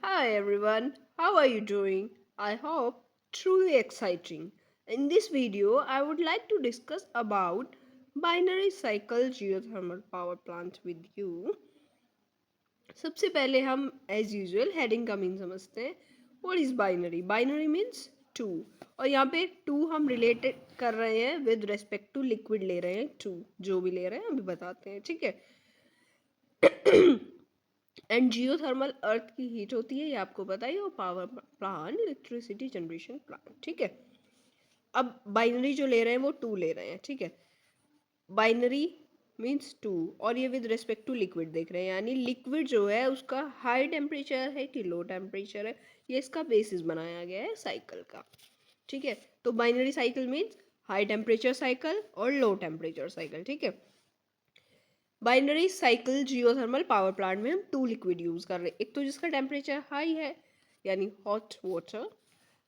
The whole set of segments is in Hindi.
Hi everyone, how are you doing? I hope truly exciting. In this video, I would like to discuss about binary cycle geothermal power plants with you. सबसे पहले हम एज यूजुअल हेडिंग का मीन समझते हैं. What is binary? Binary means two. और यहाँ पे टू हम रिलेटेड कर रहे हैं विद रेस्पेक्ट टू लिक्विड ले रहे हैं. टू जो भी ले रहे हैं अभी बताते हैं, ठीक है. एंड जियोथर्मल अर्थ की हीट होती है, ये आपको पता ही. और power plant electricity generation plant, ठीक है. अब बाइनरी जो ले रहे हैं वो टू ले रहे हैं, ठीक है. बाइनरी मीन्स टू, और ये विद रिस्पेक्ट टू लिक्विड देख रहे हैं, यानी लिक्विड जो है उसका हाई टेम्परेचर है कि लो टेम्परेचर है, ये इसका बेसिस बनाया गया है साइकिल का, ठीक है. तो binary cycle means high temperature cycle और लो टेम्परेचर साइकिल, ठीक है. Binary cycle geothermal power plant में हम टू लिक्विड यूज कर रहे हैं. एक तो जिसका टेम्परेचर हाई है यानी hot water,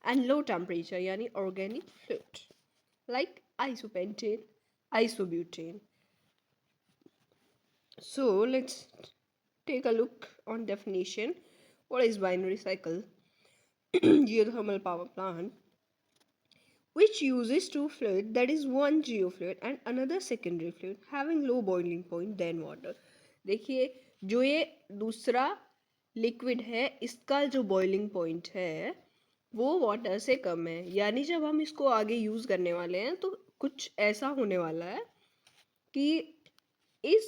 and low temperature यानी organic fluid like isopentane, isobutane. So let's take a look on definition. What is binary cycle geothermal power plant? Which uses two fluid, that is one geofluid and another secondary fluid having low boiling point than water. देखिए, जो ये दूसरा लिक्विड है इसका जो बॉइलिंग पॉइंट है वो वाटर से कम है, यानी जब हम इसको आगे यूज करने वाले हैं तो कुछ ऐसा होने वाला है कि इस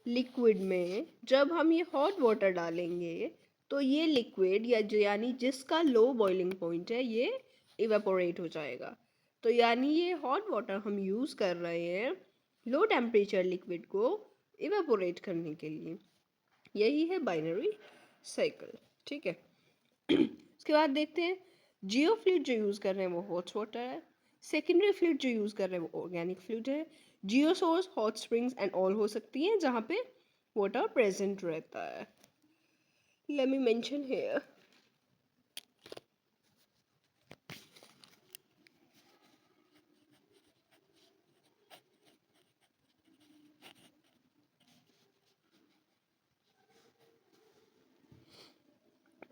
लिक्विड में जब हम ये हॉट वाटर डालेंगे तो ये लिक्विड यानी जिसका लो बॉइलिंग पॉइंट है ये इवेपोरेट हो जाएगा. तो यानी ये हॉट वाटर हम यूज़ कर रहे हैं लो टेम्परेचर लिक्विड को इवेपोरेट करने के लिए. यही है बाइनरी साइकिल, ठीक है. उसके बाद देखते हैं जियो फ्लूइड जो यूज़ कर रहे हैं वो हॉट वाटर है. सेकेंडरी फ्लूइड जो यूज़ कर रहे हैं वो ऑर्गेनिक फ्लूइड है. Geo source hot springs and all हो सकती हैं जहाँ पे वाटर प्रेजेंट रहता है. Let me mention here.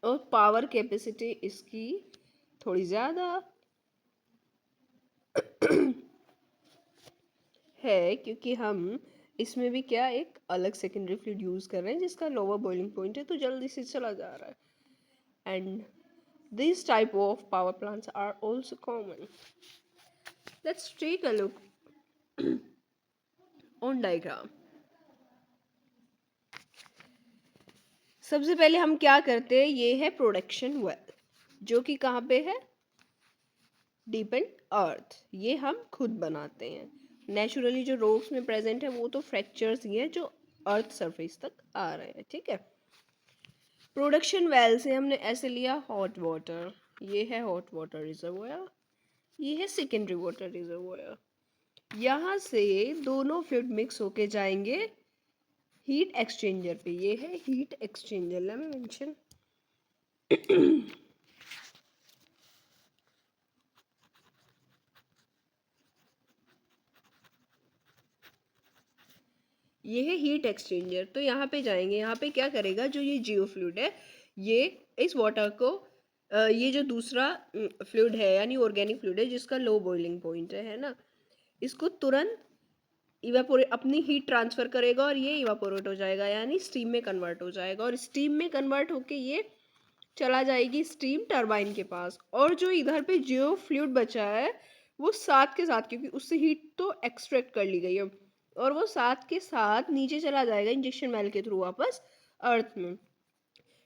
और पावर कैपेसिटी इसकी थोड़ी ज़्यादा है क्योंकि हम इसमें भी क्या एक अलग सेकेंडरी फ्लूइड यूज़ कर रहे हैं जिसका लोअर बॉइलिंग पॉइंट है तो जल्दी से चला जा रहा है. And this type of power plants are also common. Let's take a look on diagram. सबसे पहले हम क्या करते हैं, ये है प्रोडक्शन वेल जो कि कहाँ पे है, डीप इन अर्थ. ये हम खुद बनाते हैं. नेचुरली जो रॉक्स में प्रेजेंट है वो तो फ्रैक्चर्स ही हैं जो अर्थ सरफेस तक आ रहे हैं, ठीक है. प्रोडक्शन वेल से हमने ऐसे लिया हॉट वाटर, ये है हॉट वाटर रिजर्वोयर, ये है सेकेंडरी वाटर रिजर्वोयर. यहाँ से दोनों फ्लूइड मिक्स होके जाएंगे हीट एक्सचेंजर पे. ये है heat exchanger. Late me mention. ये है हीट एक्सचेंजर. तो यहाँ पे जाएंगे, यहाँ पे क्या करेगा, जो ये जियो फ्लूइड है ये इस वाटर को ये जो दूसरा फ्लूइड है यानी ऑर्गेनिक फ्लूइड है जिसका लो बॉइलिंग पॉइंट है ना, इसको तुरंत इवेपोरेट अपनी हीट ट्रांसफर करेगा और ये इवेपोरेट हो जाएगा यानी स्टीम में कन्वर्ट हो जाएगा. और स्टीम में कन्वर्ट होके ये चला जाएगी स्टीम टरबाइन के पास. और जो इधर पे जियो फ्लूइड बचा है वो साथ के साथ, क्योंकि उससे हीट तो एक्सट्रैक्ट कर ली गई है, और वो साथ के साथ नीचे चला जाएगा इंजेक्शन वेल के थ्रू वापस अर्थ में,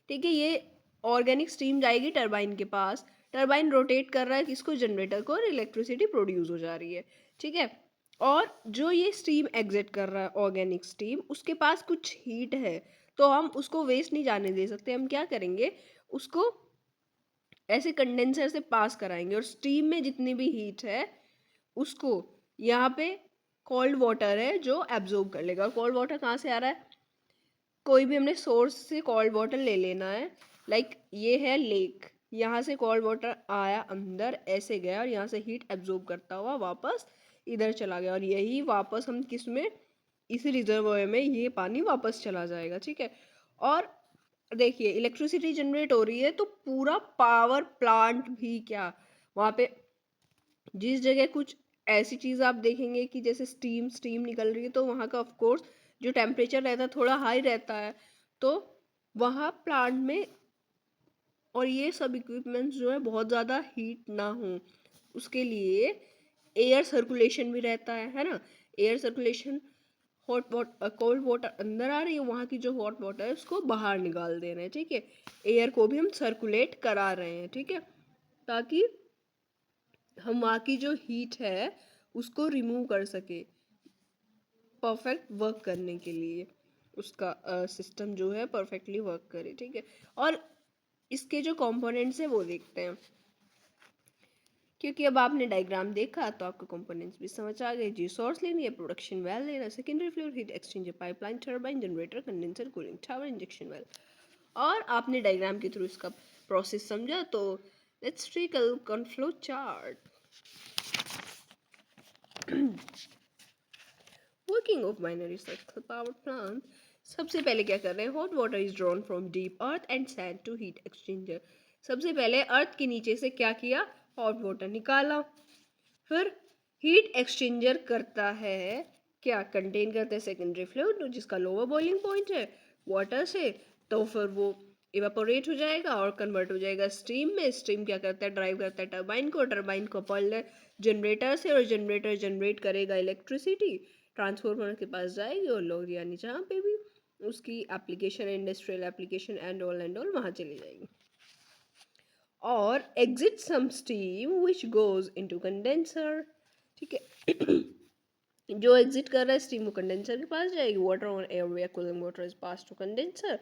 ठीक है. ये ऑर्गेनिक स्टीम जाएगी टरबाइन के पास. टरबाइन रोटेट कर रहा है किसको, जनरेटर को, और इलेक्ट्रिसिटी प्रोड्यूस हो जा रही है, ठीक है. और जो ये स्टीम एग्जिट कर रहा है ऑर्गेनिक स्टीम, उसके पास कुछ हीट है तो हम उसको वेस्ट नहीं जाने दे सकते. हम क्या करेंगे, उसको ऐसे कंडेंसर से पास कराएंगे और स्टीम में जितनी भी हीट है उसको यहाँ पे कोल्ड वाटर है जो एब्जॉर्ब कर लेगा. कोल्ड वाटर कहाँ से आ रहा है, कोई भी हमने सोर्स से कोल्ड वाटर ले लेना है. लाइक ये है लेक, यहाँ से कोल्ड वाटर आया अंदर ऐसे गया और यहाँ से हीट एब्जॉर्ब करता हुआ वापस इधर चला गया, और यही वापस हम किस में, इसी रिजर्वोयर में ये पानी वापस चला जाएगा, ठीक है. और देखिए इलेक्ट्रिसिटी जनरेट हो रही है तो पूरा पावर प्लांट भी क्या, वहाँ पे जिस जगह कुछ ऐसी चीज़ आप देखेंगे कि जैसे स्टीम स्टीम निकल रही है तो वहाँ का ऑफ कोर्स जो टेम्परेचर रहता है थोड़ा हाई रहता है, तो वहाँ प्लांट में, और ये सब इक्विपमेंट्स जो है बहुत ज़्यादा हीट ना हो उसके लिए एयर सर्कुलेशन भी रहता है ना। Air circulation, hot water cold water अंदर आ रही है, वहाँ की जो हॉट वाटर है उसको बाहर निकाल दे रहे हैं, ठीक है। एयर को भी हम सर्कुलेट करा रहे हैं, ठीक है, ताकि हम वहाँ की जो हीट है उसको रिमूव कर सके परफेक्ट वर्क करने के लिए, उसका सिस्टम जो है परफेक्टली वर्क करे, ठीक है। और इसके जो कंपोनेंट्स हैं वो देखते हैं, क्योंकि अब आपने डायग्राम देखा तो आपको कंपोनेंट्स भी समझ आ गए। जी सोर्स लेनी है, प्रोडक्शन वेल लेना, secondary fluid, heat exchanger, pipeline, turbine, generator, condenser, cooling tower, injection well. और आपने डायग्राम के थ्रू इसका प्रोसेस समझा, तो let's take a look on flow chart. Working of binary cycle power plant. सबसे पहले क्या कर रहे हैं, hot water is drawn from deep earth and send to heat exchanger. सबसे पहले अर्थ के नीचे से क्या किया, हॉट वाटर निकाला, फिर हीट एक्सचेंजर करता है क्या, कंटेन करता है सेकेंडरी फ्लूइड जिसका लोअर बॉइलिंग पॉइंट है वाटर से, तो फिर वो इवेपोरेट हो जाएगा और कन्वर्ट हो जाएगा स्टीम में। स्टीम क्या करता है, ड्राइव करता है टरबाइन को, टरबाइन को पल जनरेटर से, और जनरेटर जनरेट करेगा इलेक्ट्रिसिटी, ट्रांसफॉर्मर के पास जाएगी और लोग यानी जहाँ पे भी उसकी application, industrial application and all वहाँ चली जाएगी। और exit some steam which goes into condenser, ठीक है। जो एग्जिट कर रहा है स्टीम वो कंडेंसर के पास जाएगी, वाटर और air way cooling water is pass to condenser.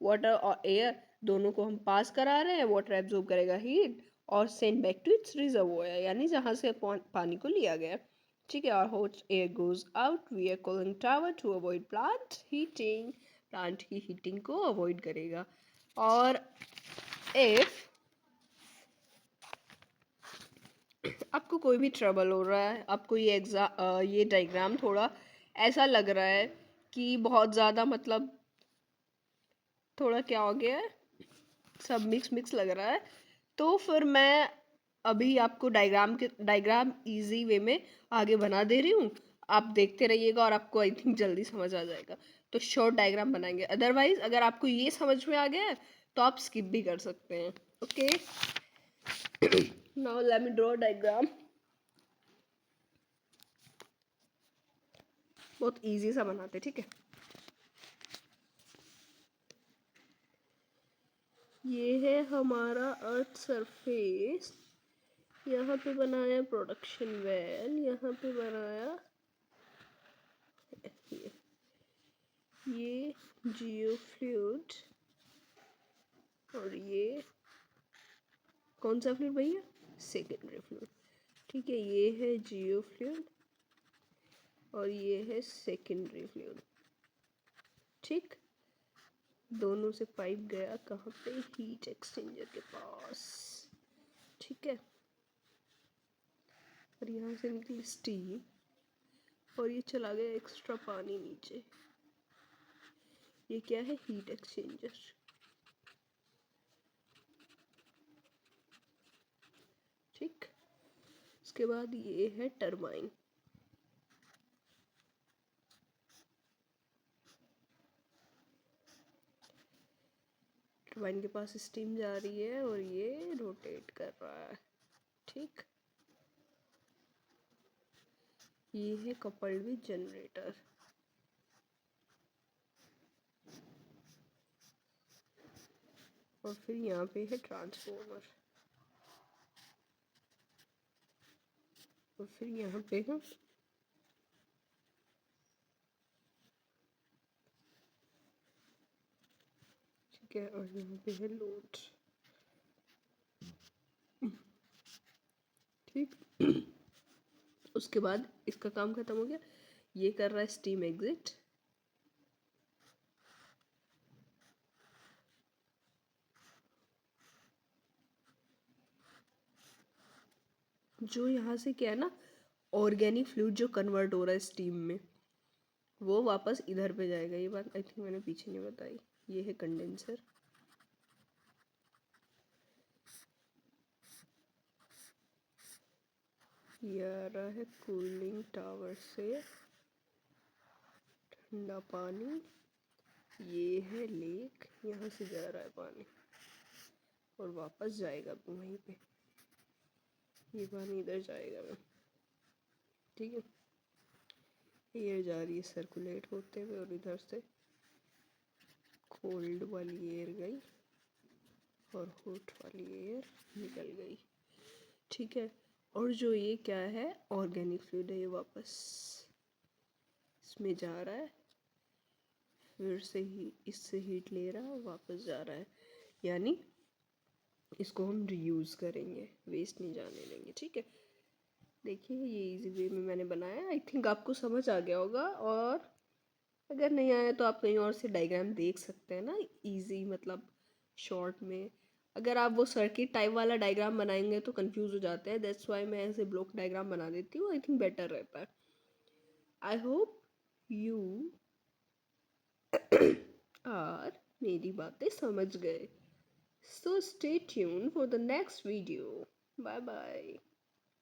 Water और एयर दोनों को हम पास करा रहे हैं, वाटर एब्जॉर्ब करेगा हीट और send back to its reservoir, यानी जहाँ से पानी को लिया गया, ठीक है। और hot air goes out we are cooling tower to avoid plant heating, plant की हीटिंग को अवॉइड करेगा। और इफ आपको कोई भी ट्रबल हो रहा है, आपको ये डायग्राम थोड़ा ऐसा लग रहा है कि बहुत ज़्यादा, मतलब थोड़ा क्या हो गया है, सब मिक्स मिक्स लग रहा है, तो फिर मैं अभी आपको डायग्राम इजी वे में आगे बना दे रही हूँ, आप देखते रहिएगा और आपको आई थिंक जल्दी समझ आ जाएगा। तो शॉर्ट डायग्राम बनाएंगे, अदरवाइज अगर आपको ये समझ में आ गया है तो आप स्किप भी कर सकते हैं। Okay, now let me draw diagram. बहुत इजी सा बनाते, ठीक है। ये है हमारा अर्थ सरफेस, यहाँ पे बनाया प्रोडक्शन वेल, यहाँ पे बनाया ये जियो फ्लूइड, और ये कौन सा फ्लूइड भैया, सेकेंडरी फ्लूइड, ठीक है। ये है जियो फ्लूइड और ये है सेकेंडरी फ्लूइड, ठीक। दोनों से पाइप गया कहाँ पे, हीट एक्सचेंजर के पास, ठीक है। और यहाँ से निकली स्टीम और ये चला गया एक्स्ट्रा पानी नीचे, ये क्या है, हीट एक्सचेंजर, ठीक। उसके बाद ये है टरबाइन, टरबाइन के पास स्टीम जा रही है और ये रोटेट कर रहा है, ठीक। ये है कपल्ड विद जनरेटर, और फिर यहाँ पे है ट्रांसफॉर्मर, और फिर यहाँ पे है ठीक है, और यहाँ पे है लोड, ठीक। उसके बाद इसका काम खत्म हो गया, ये कर रहा है स्टीम एग्जिट, जो यहाँ से क्या है ना, ऑर्गेनिक फ्लूइड जो कन्वर्ट हो रहा है स्टीम में, वो वापस इधर पे जाएगा। ये बात आई थिंक मैंने पीछे नहीं बताई। ये है कंडेंसर, ये आ रहा है कूलिंग टावर से ठंडा पानी। ये है लेक, यहाँ से जा रहा है पानी और वापस जाएगा भी वहीं पे। ये पानी इधर जाएगा मैं, ठीक है। एयर जा रही है सर्कुलेट होते हुए और इधर से कोल्ड वाली एयर गई और हॉट वाली एयर निकल गई, ठीक है। और जो ये क्या है, ऑर्गेनिक फ्लूइड है, ये वापस इसमें जा रहा है, फिर से ही इससे हीट ले रहा है, वापस जा रहा है। यानी इसको हम रीयूज़ करेंगे, वेस्ट नहीं जाने देंगे, ठीक है। देखिए ये इजी वे में मैंने बनाया, आई थिंक आपको समझ आ गया होगा। और अगर नहीं आया तो आप कहीं और से डायग्राम देख सकते हैं ना, इजी मतलब शॉर्ट में। अगर आप वो सर्किट टाइप वाला डायग्राम बनाएंगे तो कंफ्यूज हो जाते हैं, दैट्स वाई मैं ऐसे ब्लॉक डायग्राम बना देती हूँ, आई थिंक बेटर रहता है। आई होप यू और मेरी बातें समझ गए। So stay tuned for the next video. Bye bye.